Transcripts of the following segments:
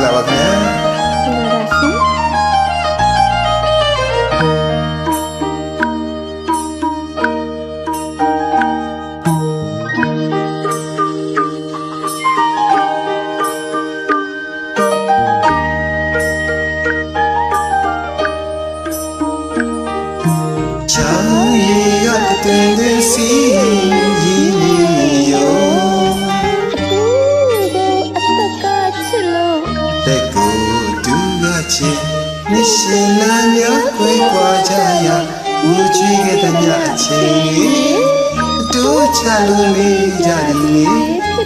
င်္ဂလာပါခင်ဗျာချောင်းရည်ရတဲ့တဲ့စီရည်လီယောတဲ့ကိုတူရချင်နှစ်ရှင်လာမျိုးခွေခွာကြရငူချွေးတဲ့ညအချိန်တို့ချလို့လေးကြတယ်လေ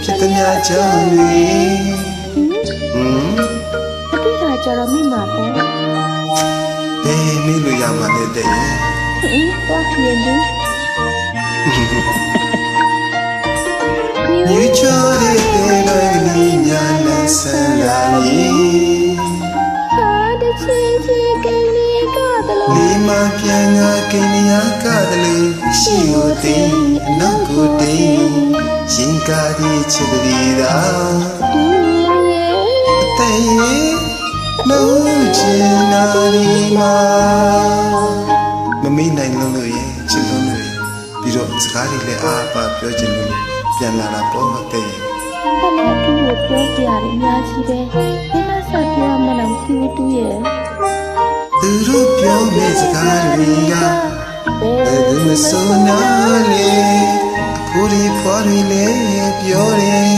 ဖြစ်တဲ့ညကြောင်းတွေအတွေ့အကြတော့မိမှာပေါ့ဘယ်နည်းလို့ရမှာလဲတဲ့သွားပြင်းတယ်You chose it like me, Yana Salani. Lima Pianga Kenya Kadali, she would think, no good day. Shinkadi Chidrida. No Chinarima. Mammy Nailulu, Chilunu. You don't scary le apa, Purging. ပြန်လာတာပေါ့တဲ့ဘာလို့သူ့ကိုပြောပြရတယ်အများကြီးပဲဒီကစားပြောမှလည်းသူ့တူရဲ့သူတို့ပြောမယ့်စကားတွေကဘယ်သူမဆိုနာလေအခုဒီဖွားတွေလည်းပြောတယ်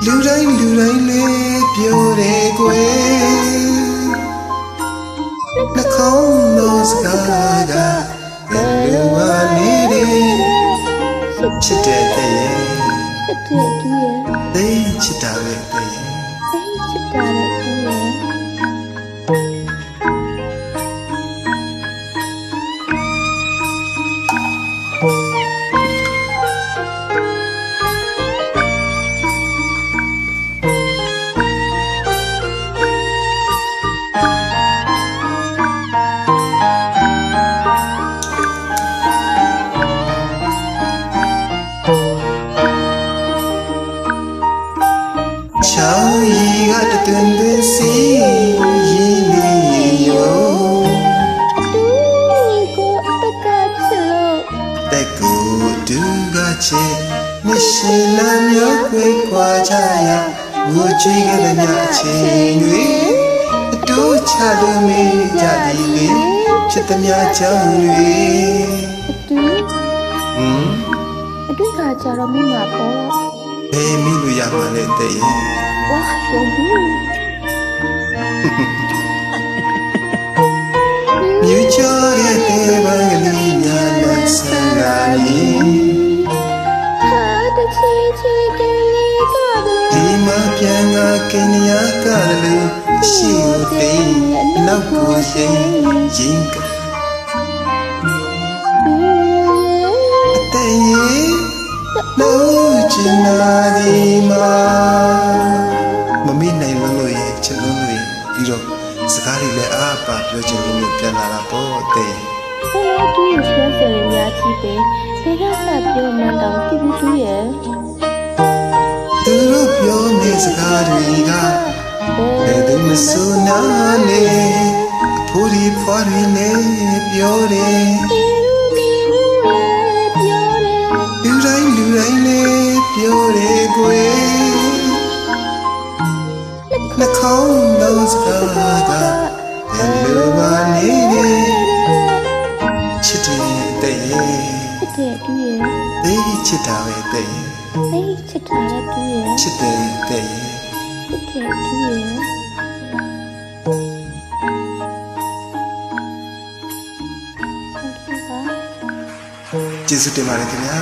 လူတိုင်းလည်းပြောတယ်ကွယ်နှခေါင်းသောစကားကဘယ်လိုပါနေချစ်တဲ့တဲ့ရဲ့ချစ်တဲ့သူရဲ့သိချစ်တာပဲတဲ့ရဲ့သိချစ်တာလည်းသူရဲ့ချောင်းရည်ကတွင်တွင်စီရည်လီယောကိုအတကချလို့တဲ့ကိုဒူကချေမြရှင်လာမျိုးခွေခွာကြရငိုကြွေးခဲ့တဲ့ညအချိန်တွေအတူချလို့မေးကြသည်လေဖြစ်တဲ့ညကြောင်းတွေအတွေ့ကကြတော့မိမှာပေါ့ဘယ်မိလို့ရမှာလဲတဲ့ရဲ့ဝါရုံဘူးမြူချောရဲ့တဲ့ဘာကလေးညာလက်ဆန်လာရင်ဟာတချီချီကလေးကဒီမှာပြန်ကကင်းရကလေးရှိဦးတိန်နောက်ကိုရင်ရင်ကအတဲ့ရဲ့လို့ချင်နာဒီမှာမမေ့နိုင်လို့ရဲ့ချစ်လို့ရဲ့ပြီးတော့စကားတွေလည်းအားပါပြောချင်လို့ပြန်လာတာပေါ့တဲ့ဟိုတူးဆွဲဆယ်များကြီးပဲဒီကစားပြောမှန်းတော့တိဘူးတူရဲ့သူတို့ပြောနေစကားတွေကဘယ်သူမဆိုနာလေအဖိုးဒီဖွားတွေလည်းပြောတယ်လူတိုင်းလည်းပြောတယ်ကွယ်နှခေါင်းလုံးစကားကဘယ်လိုပါနေလဲချစ်တဲ့ရဲ့ချစ်တဲ့သူရဲ့သိချစ်တာပဲတဲ့ရဲ့သိချစ်တာလည်းသူရဲ့ချစ်တဲ့ရဲ့ချစ်တဲ့သူရဲ့ကျေးဇူးတင်ပါတယ်ခင်ဗျာ